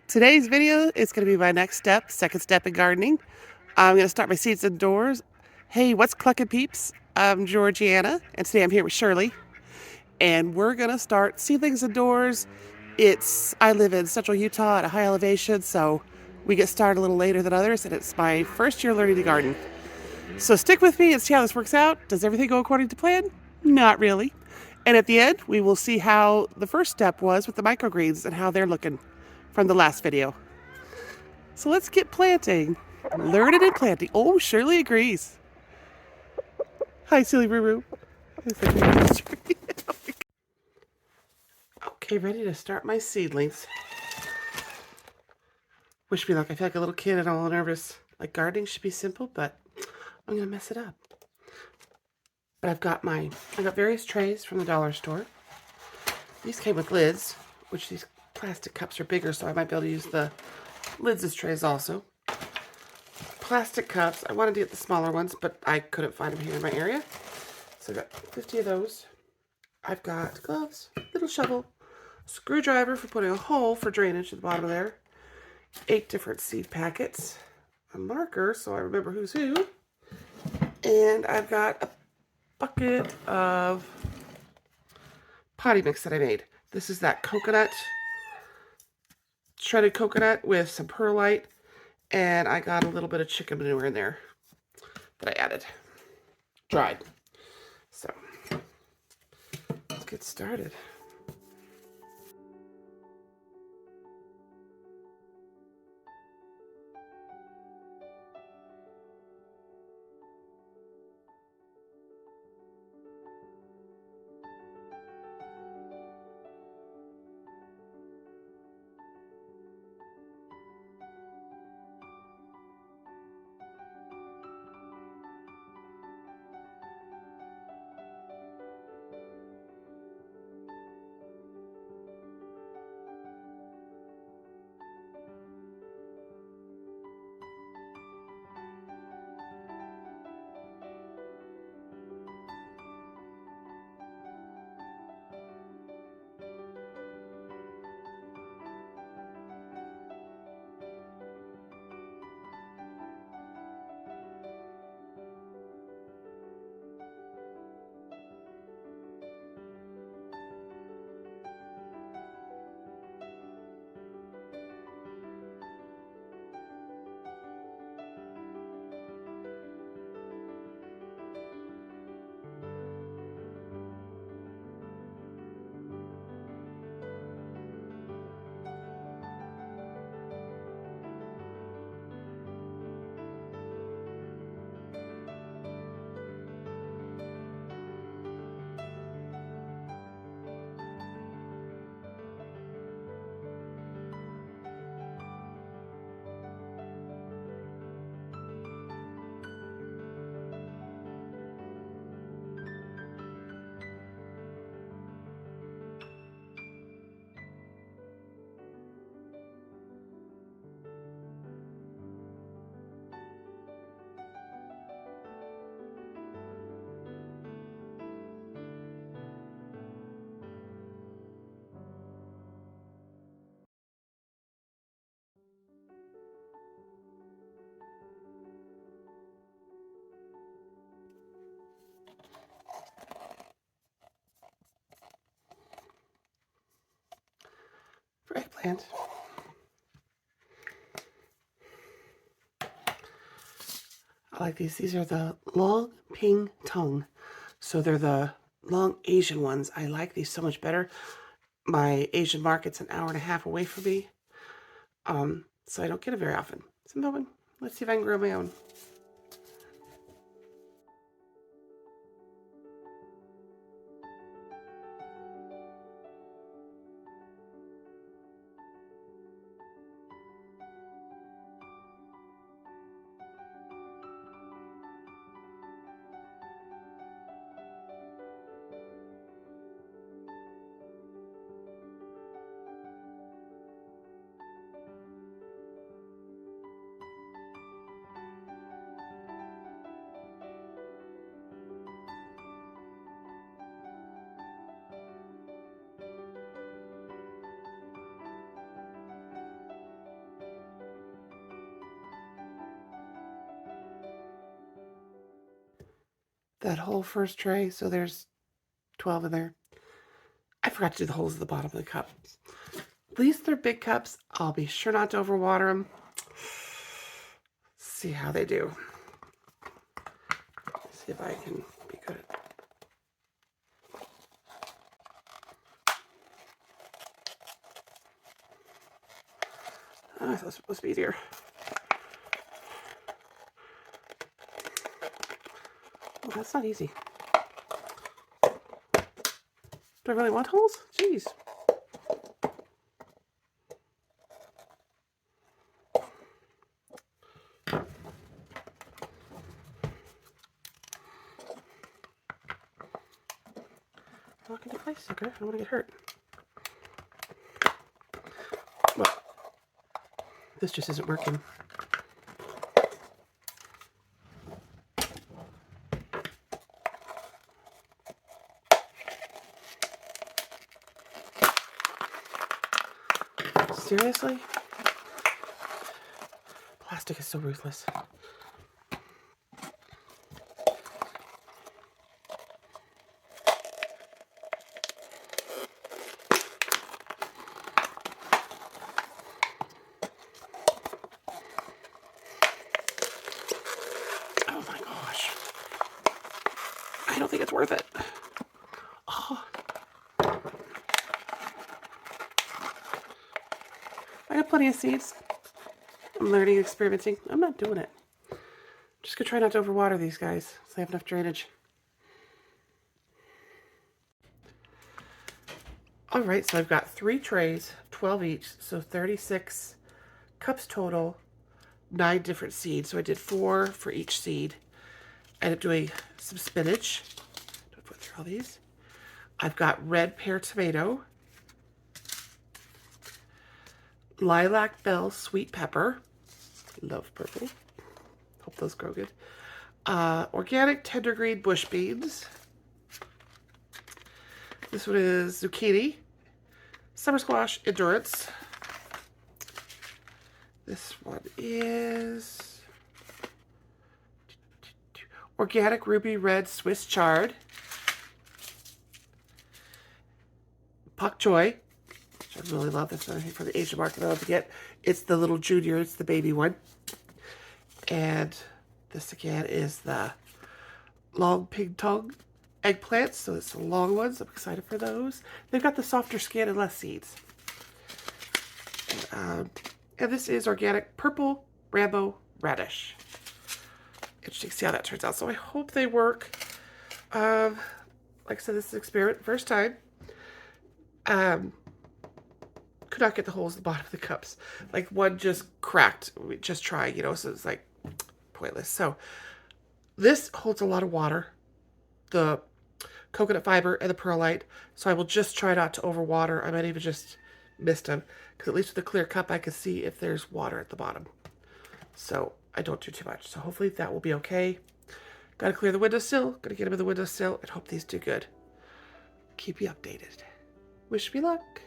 Today's video is going to be my next step, second step in gardening. I'm going to start my seeds indoors. Hey, what's clucking peeps? I'm Georgiana, and today I'm here with Shirley, and we're going to start seedlings indoors. I live in central Utah at a high elevation, so we get started a little later than others, and it's my first year learning to garden. So stick with me and see how this works out. Does everything go according to plan? Not really. And at the end, we will see how the first step was with the microgreens and how they're looking from the last video. So let's get planting. Learning and planting. Oh, Shirley agrees. Hi, Silly Roo. Okay, ready to start my seedlings. Wish me luck. I feel like a little kid and all nervous. Like gardening should be simple, but I'm gonna mess it up. But I got various trays from the dollar store. These came with lids, which these plastic cups are bigger, so I might be able to use the lids as trays also. Plastic cups. I wanted to get the smaller ones, but I couldn't find them here in my area. So I got 50 of those. I've got gloves, little shovel, screwdriver for putting a hole for drainage at the bottom of there, 8 different seed packets, a marker so I remember who's who, and I've got a bucket of potting mix that I made. This is that shredded coconut with some perlite, and I got a little bit of chicken manure in there that I added, dried. So let's get started. For eggplant, I like these. These are the long ping tongue. So they're the long Asian ones. I like these so much better. My Asian market's an hour and a half away from me. So I don't get it very often. So I'm hoping, let's see if I can grow my own. that whole first tray, so there's 12 in there. I forgot to do the holes at the bottom of the cup. At least they're big cups. I'll be sure not to overwater them. See how they do. See if I can be good at. Oh, that's supposed to be easier. Well, that's not easy. Do I really want holes? Jeez. Lock into place, sucker. I don't want to get hurt. Well, this just isn't working. Seriously? Plastic is so ruthless. Oh my gosh. I don't think it's worth it. Oh. I got plenty of seeds. I'm learning, experimenting. I'm not doing it. I'm just gonna try not to overwater these guys so they have enough drainage. All right, so I've got 3 trays, 12 each, so 36 cups total, 9 different seeds. So I did 4 for each seed. I ended up doing some spinach. Don't put through all these. I've got red pear tomato, lilac bell sweet pepper. Love purple. Hope those grow good. Organic tender green bush beans. This one is zucchini, summer squash, endurance. This one is organic ruby red Swiss chard, pak choi, which I really love. That's for the Asian market I love to get. It's the little junior, it's the baby one. And this again is the long pig tongue eggplants, so it's the long ones. I'm excited for those. They've got the softer skin and less seeds. And this is organic purple Rambo radish. Interesting to see how that turns out. So I hope they work. Like I said, this is an experiment, first time. Could not get the holes at the bottom of the cups. Like one just cracked, just trying, you know, so it's like pointless. So this holds a lot of water, the coconut fiber and the perlite. So I will just try not to overwater. I might even just mist them, because at least with a clear cup, I can see if there's water at the bottom. So I don't do too much. So hopefully that will be okay. Got to clear the windowsill. Got to get them in the windowsill and hope these do good. Keep you updated. Wish me luck.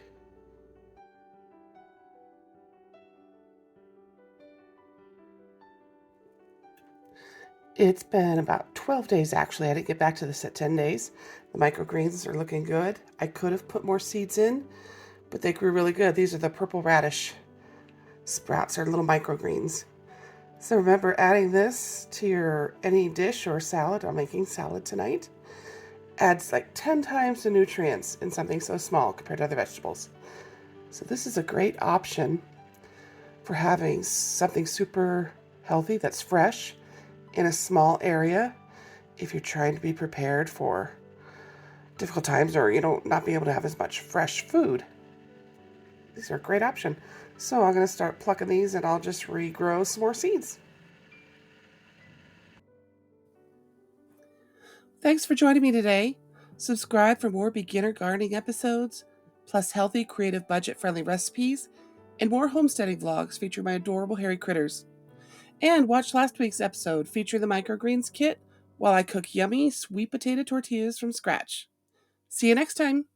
It's been about 12 days actually. I didn't get back to this at 10 days. The microgreens are looking good. I could have put more seeds in, but they grew really good. These are the purple radish sprouts, or little microgreens. So remember, adding this to your any dish or salad. I'm making salad tonight. Adds like 10 times the nutrients in something so small compared to other vegetables. So this is a great option for having something super healthy that's fresh in a small area if you're trying to be prepared for difficult times, or not be able to have as much fresh food. These are a great option. So I'm going to start plucking these and I'll just regrow some more seeds. Thanks for joining me today. Subscribe for more beginner gardening episodes, plus healthy, creative, budget-friendly recipes, and more homesteading vlogs featuring my adorable hairy critters. And watch last week's episode featuring the microgreens kit while I cook yummy sweet potato tortillas from scratch. See you next time.